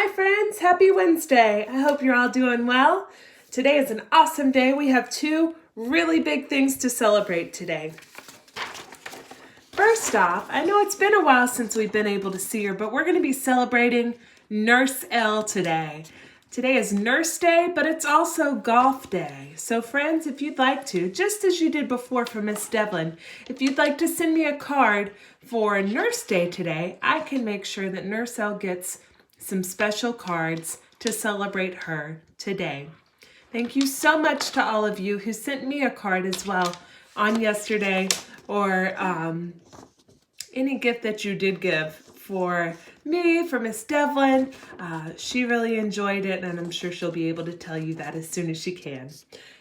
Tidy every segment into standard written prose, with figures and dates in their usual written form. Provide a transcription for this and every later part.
Hi friends, happy Wednesday. I hope you're all doing well. Today is an awesome day. We have two really big things to celebrate today. First off, I know it's been a while since we've been able to see her, but we're going to be celebrating Nurse Elle today. Today is Nurse Day, but it's also Golf Day. So friends, if you'd like to, just as you did before for Miss Devlin, if you'd like to send me a card for Nurse Day today, I can make sure that Nurse Elle gets some special cards to celebrate her today. Thank you so much to all of you who sent me a card as well on yesterday, or any gift that you did give for me, for Miss Devlin. She really enjoyed it, and I'm sure she'll be able to tell you that as soon as she can.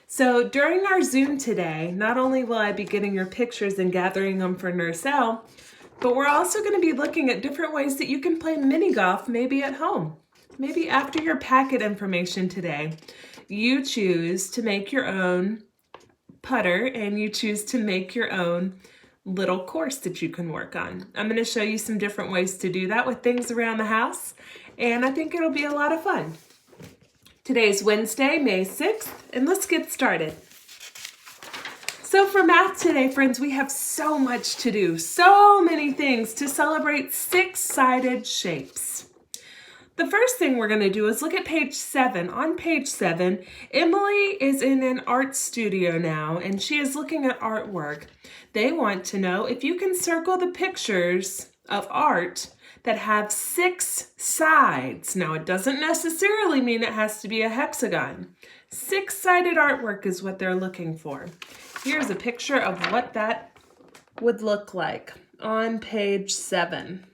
So during our Zoom today, not only will I be getting your pictures and gathering them for Nurse Elle, but we're also going to be looking at different ways that you can play mini golf maybe at home. Maybe after your packet information today, you choose to make your own putter and you choose to make your own little course that you can work on. I'm going to show you some different ways to do that with things around the house, and I think it'll be a lot of fun. Today's Wednesday, May 6th, and let's get started. So for math today, friends, we have so much to do, so many things to celebrate six-sided shapes. The first thing we're going to do is look at page 7. On page 7, Emily is in an art studio now, and she is looking at artwork. They want to know if you can circle the pictures of art that have 6 sides. Now, it doesn't necessarily mean it has to be a hexagon. 6-sided artwork is what they're looking for. Here's a picture of what that would look like on page 7.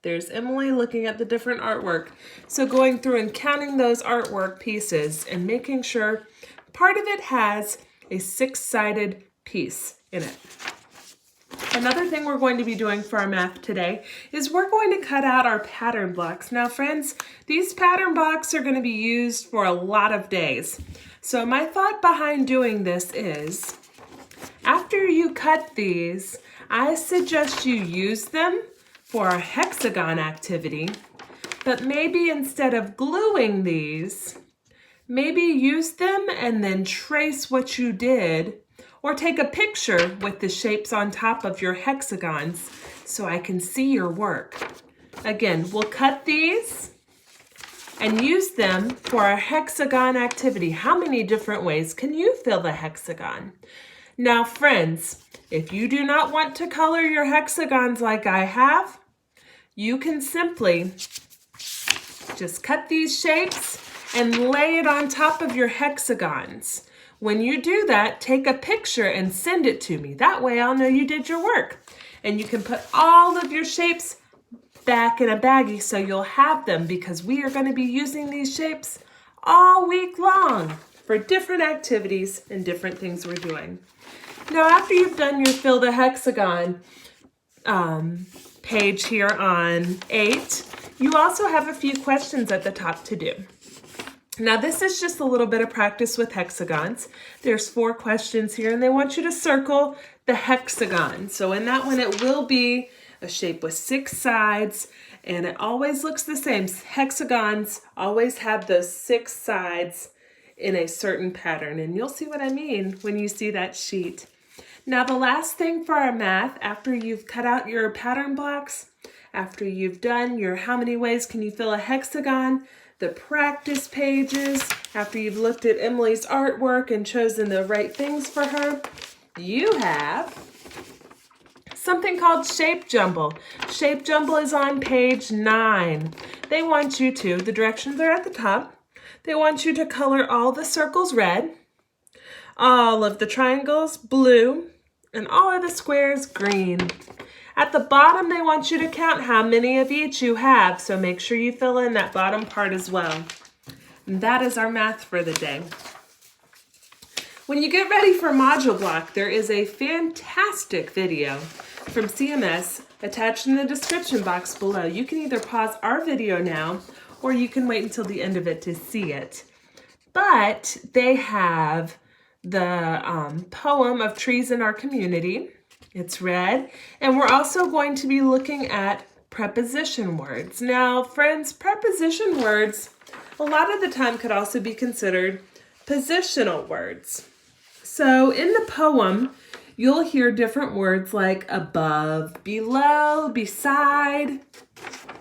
There's Emily looking at the different artwork. So going through and counting those artwork pieces and making sure part of it has a 6-sided piece in it. Another thing we're going to be doing for our math today is we're going to cut out our pattern blocks. Now friends, these pattern blocks are going to be used for a lot of days. So my thought behind doing this is, after you cut these, I suggest you use them for a hexagon activity, but maybe instead of gluing these, maybe use them and then trace what you did, or take a picture with the shapes on top of your hexagons so I can see your work. Again, we'll cut these and use them for a hexagon activity. How many different ways can you fill the hexagon? Now friends, if you do not want to color your hexagons like I have, you can simply just cut these shapes and lay it on top of your hexagons. When you do that, take a picture and send it to me. That way I'll know you did your work. And you can put all of your shapes back in a baggie so you'll have them, because we are going to be using these shapes all week long for different activities and different things we're doing. Now, after you've done your fill the hexagon page here on 8, you also have a few questions at the top to do. Now, this is just a little bit of practice with hexagons. There's 4 questions here, and they want you to circle the hexagon. So in that one, it will be a shape with 6 sides, and it always looks the same. Hexagons always have those 6 sides in a certain pattern, and you'll see what I mean when you see that sheet. Now, the last thing for our math, after you've cut out your pattern blocks, after you've done your how many ways can you fill a hexagon, the practice pages, after you've looked at Emily's artwork and chosen the right things for her, you have something called Shape Jumble. Shape Jumble is on page 9. They want you to, the directions are at the top, they want you to color all the circles red, all of the triangles blue, and all of the squares green. At the bottom, they want you to count how many of each you have, so make sure you fill in that bottom part as well. And that is our math for the day. When you get ready for module block, there is a fantastic video from CMS attached in the description box below. You can either pause our video now, or you can wait until the end of it to see it. But they have the poem of Trees in Our Community. It's red. And we're also going to be looking at preposition words. Now, friends, preposition words a lot of the time could also be considered positional words. So in the poem, you'll hear different words like above, below, beside.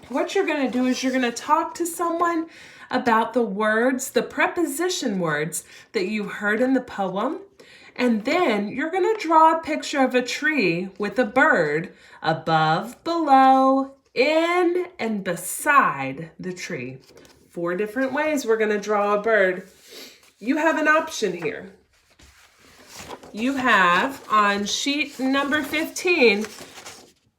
What you're going to do is you're going to talk to someone about the words, the preposition words that you heard in the poem. And then you're going to draw a picture of a tree with a bird above, below, in, and beside the tree. 4 different ways we're going to draw a bird. You have an option here. You have on sheet number 15,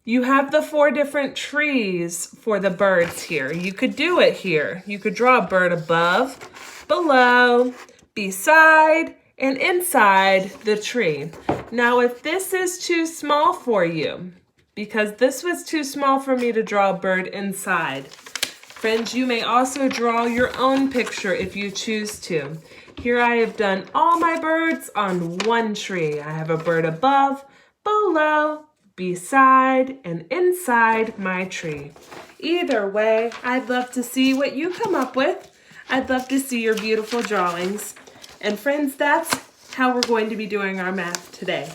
you have the 4 different trees for the birds here. You could do it here. You could draw a bird above, below, beside, and inside the tree. Now, if this is too small for you, because this was too small for me to draw a bird inside, friends, you may also draw your own picture if you choose to. Here I have done all my birds on one tree. I have a bird above, below, beside, and inside my tree. Either way, I'd love to see what you come up with. I'd love to see your beautiful drawings. And friends, that's how we're going to be doing our math today.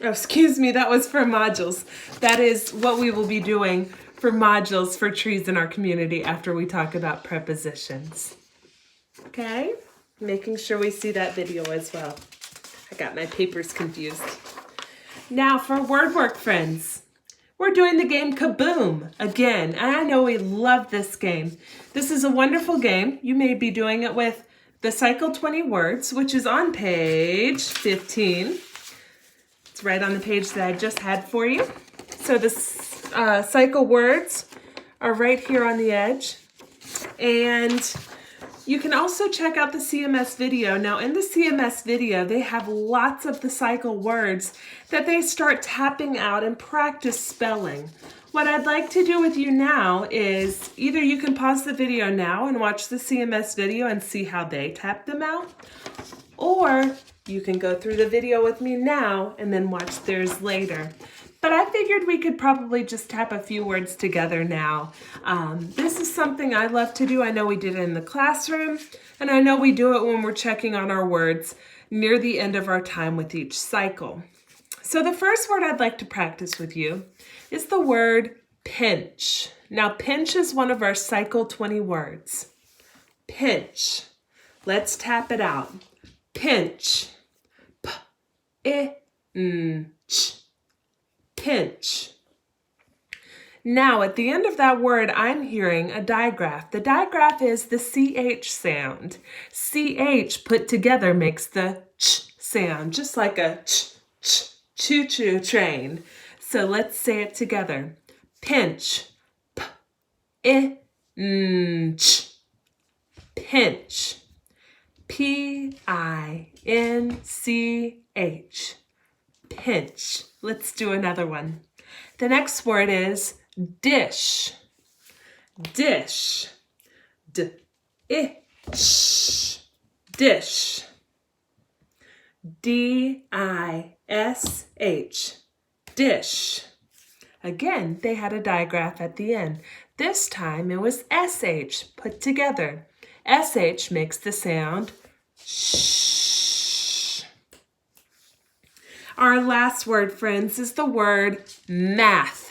Oh, excuse me, that was for modules. That is what we will be doing for modules for trees in our community after we talk about prepositions. Okay, making sure we see that video as well. I got my papers confused. Now for word work, friends. We're doing the game Kaboom again, and I know we love this game. This is a wonderful game. You may be doing it with the Cycle 20 Words, which is on page 15. It's right on the page that I just had for you. So the cycle words are right here on the edge. And you can also check out the CMS video. Now in the CMS video, they have lots of the cycle words that they start tapping out and practice spelling. What I'd like to do with you now is either you can pause the video now and watch the CMS video and see how they tap them out, or you can go through the video with me now and then watch theirs later. But I figured we could probably just tap a few words together now. This is something I love to do. I know we did it in the classroom, and I know we do it when we're checking on our words near the end of our time with each cycle. So the first word I'd like to practice with you is the word pinch. Now, pinch is one of our Cycle 20 words. Pinch. Let's tap it out. Pinch. P-I-N-C-H. Pinch. Now, at the end of that word, I'm hearing a digraph. The digraph is the CH sound. CH put together makes the ch sound, just like a ch-ch choo-choo train. So let's say it together. Pinch. P-I-N-C-H. Pinch. P-I-N-C-H. Pinch. Let's do another one. The next word is dish. Dish. D-I-Sh. Dish. D-I-S-H. Dish. Again, they had a digraph at the end. This time it was S-H put together. S-H makes the sound sh. Our last word, friends, is the word math.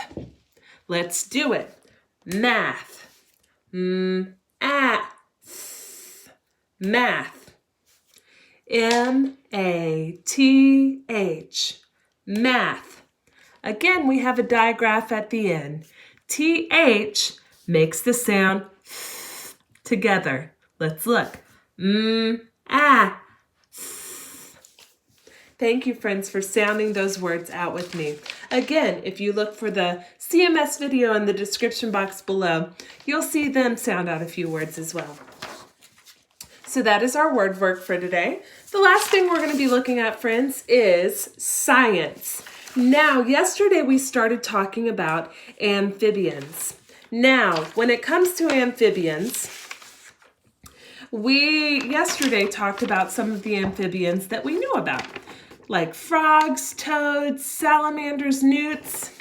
Let's do it. Math. Math. M-A-T-H. Math. Again, we have a digraph at the end. T-H makes the sound together. Let's look. Thank you, friends, for sounding those words out with me. Again, if you look for the CMS video in the description box below, you'll see them sound out a few words as well. So that is our word work for today. The last thing we're going to be looking at, friends, is science. Now, yesterday we started talking about amphibians. Now, when it comes to amphibians, we yesterday talked about some of the amphibians that we knew about, like frogs, toads, salamanders, newts.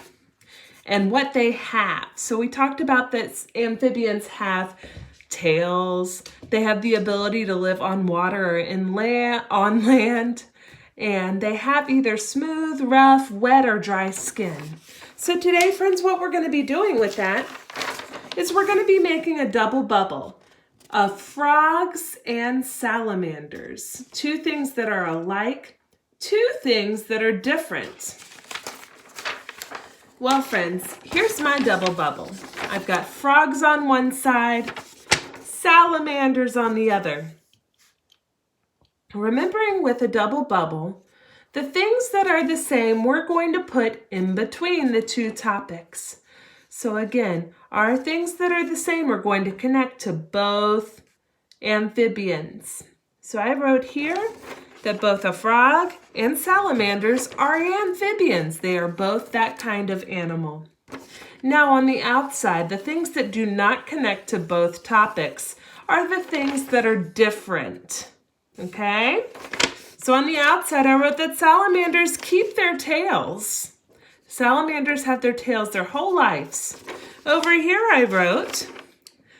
and what they have. So we talked about that amphibians have tails. They have the ability to live on water or on land. And they have either smooth, rough, wet, or dry skin. So today, friends, what we're going to be doing with that is we're going to be making a double bubble of frogs and salamanders. Two things that are alike, two things that are different. Well, friends, here's my double bubble. I've got frogs on one side, salamanders on the other. Remembering with a double bubble, the things that are the same we're going to put in between the two topics. So again, our things that are the same are going to connect to both amphibians. So I wrote here that both a frog and salamanders are amphibians. They are both that kind of animal. Now on the outside, the things that do not connect to both topics are the things that are different. Okay? So on the outside, I wrote that salamanders keep their tails. Salamanders have their tails their whole lives. Over here, I wrote,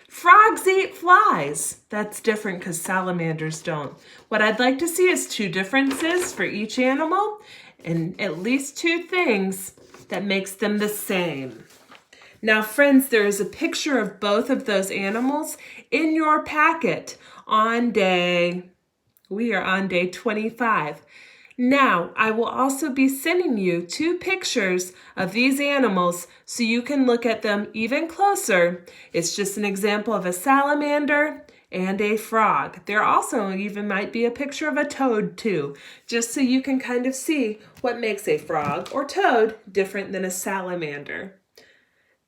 frogs eat flies. That's different because salamanders don't. What I'd like to see is two differences for each animal and at least two things that makes them the same. Now, friends, there is a picture of both of those animals in your packet we are on day 25. Now, I will also be sending you two pictures of these animals so you can look at them even closer. It's just an example of a salamander and a frog. There also even might be a picture of a toad too, just so you can kind of see what makes a frog or toad different than a salamander.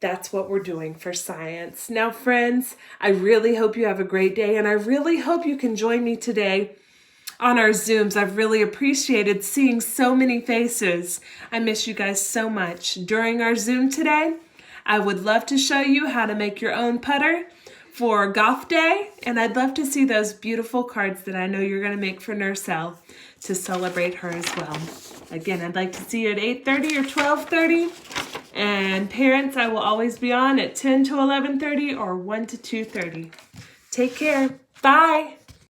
That's what we're doing for science. Now, friends, I really hope you have a great day, and I really hope you can join me today on our Zooms. I've really appreciated seeing so many faces. I miss you guys so much. During our Zoom today, I would love to show you how to make your own putter for Golf Day, and I'd love to see those beautiful cards that I know you're going to make for Nurse Elle to celebrate her as well. Again, I'd like to see you at 8:30 or 12:30, and parents, I will always be on at 10 to 11:30 or 1 to 2:30. Take care. Bye.